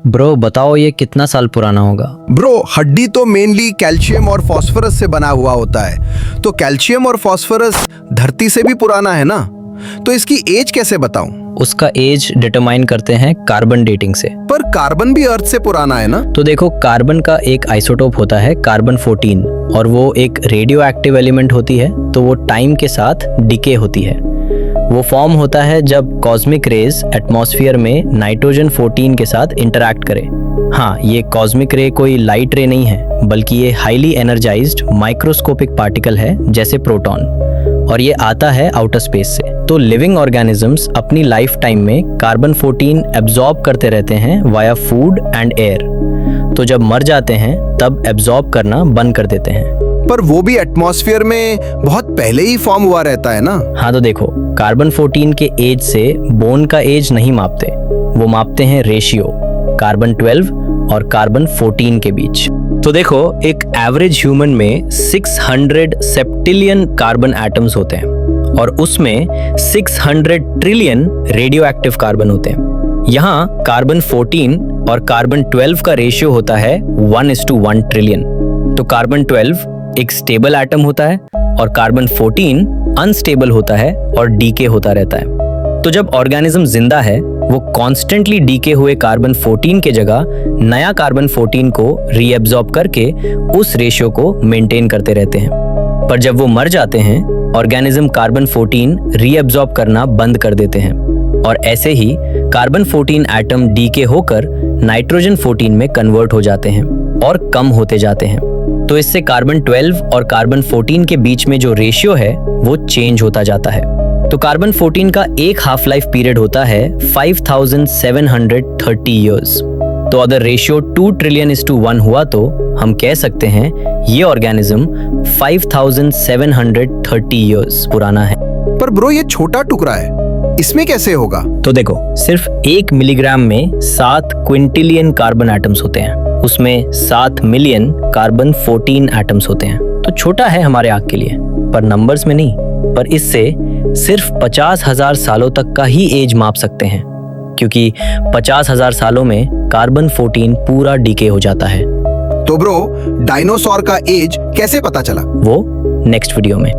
Bro बताओ ये कितना साल पुराना होगा। ब्रो हड्डी तो मेनली कैल्शियम और फास्फोरस से बना हुआ होता है, तो कैल्शियम और फास्फोरस धरती से भी पुराना है ना, तो इसकी एज कैसे बताऊं? उसका एज डिटरमाइन करते हैं कार्बन डेटिंग से। पर कार्बन भी अर्थ से पुराना है ना। तो देखो कार्बन का एक आइसोटोप होता है कार्बन 14 और वो एक रेडियो एक्टिव एलिमेंट होती है, तो वो टाइम के साथ डिके होती है। वो फॉर्म होता है जब कॉस्मिक रेज एटमॉस्फेयर में नाइट्रोजन 14 के साथ इंटरैक्ट करे। हाँ, ये कॉस्मिक रे कोई लाइट रे नहीं है, बल्कि ये हाईली एनर्जाइज्ड माइक्रोस्कोपिक पार्टिकल है जैसे प्रोटॉन, और ये आता है आउटर स्पेस से। तो लिविंग ऑर्गेनिजम्स अपनी लाइफ टाइम में कार्बन 14 एब्जॉर्ब करते रहते हैं वाया फूड एंड एयर। तो जब मर जाते हैं तब एब्जॉर्ब करना बंद कर देते हैं। पर वो भी एटमॉस्फेयर में बहुत पहले ही फॉर्म हुआ रहता है ना। हाँ, तो देखो कार्बन 14 के एज से बोन का एज नहीं मापते, वो मापते हैं रेशियो कार्बन 12 और कार्बन 14 के बीच। तो देखो एक एवरेज ह्यूमन में 600 सेप्टिलियन कार्बन एटम्स होते हैं और उसमें 600 ट्रिलियन रेडियो एक्टिव कार्बन होते हैं। यहाँ कार्बन 14 और कार्बन 12 का रेशियो होता है 1:1 ट्रिलियन। तो कार्बन 12 एक स्टेबल एटम होता है और कार्बन 14 अनस्टेबल होता है और डीके होता रहता है। तो जब ऑर्गेनिज्म जिंदा है वो कॉन्स्टेंटली डीके हुए कार्बन 14 के जगह नया कार्बन 14 को रीएब्जॉर्ब करके उस रेशियो को मेंटेन करते रहते हैं। पर जब वो मर जाते हैं ऑर्गेनिज्म कार्बन 14 रीएब्जॉर्ब करना बंद कर देते हैं और ऐसे ही कार्बन 14 एटम डीके होकर नाइट्रोजन 14 में कन्वर्ट हो जाते हैं और कम होते जाते हैं। तो इससे कार्बन 12 और कार्बन 14 के बीच में जो रेशियो है वो चेंज होता जाता है। तो कार्बन 14 का एक हाफ लाइफ पीरियड होता है 5730 इयर्स। तो अगर रेशियो 2 ट्रिलियन:1 हुआ तो हम कह सकते हैं ये ऑर्गेनिज्म 5730 इयर्स पुराना है। पर ब्रो ये छोटा टुकड़ा है, इसमें कैसे होगा? तो देखो सिर्फ 1 मिलीग्राम में 7 क्विंटिलियन कार्बन एटम्स होते हैं, उसमें 7 मिलियन कार्बन 14 एटम्स होते हैं। तो छोटा है हमारे आँख के लिए, पर नंबर्स में नहीं। पर इससे सिर्फ 50,000 सालों तक का ही एज माप सकते हैं, क्योंकि 50,000 सालों में कार्बन 14 पूरा डीके हो जाता है। तो ब्रो डायनासोर का एज कैसे पता चला? वो नेक्स्ट वीडियो में।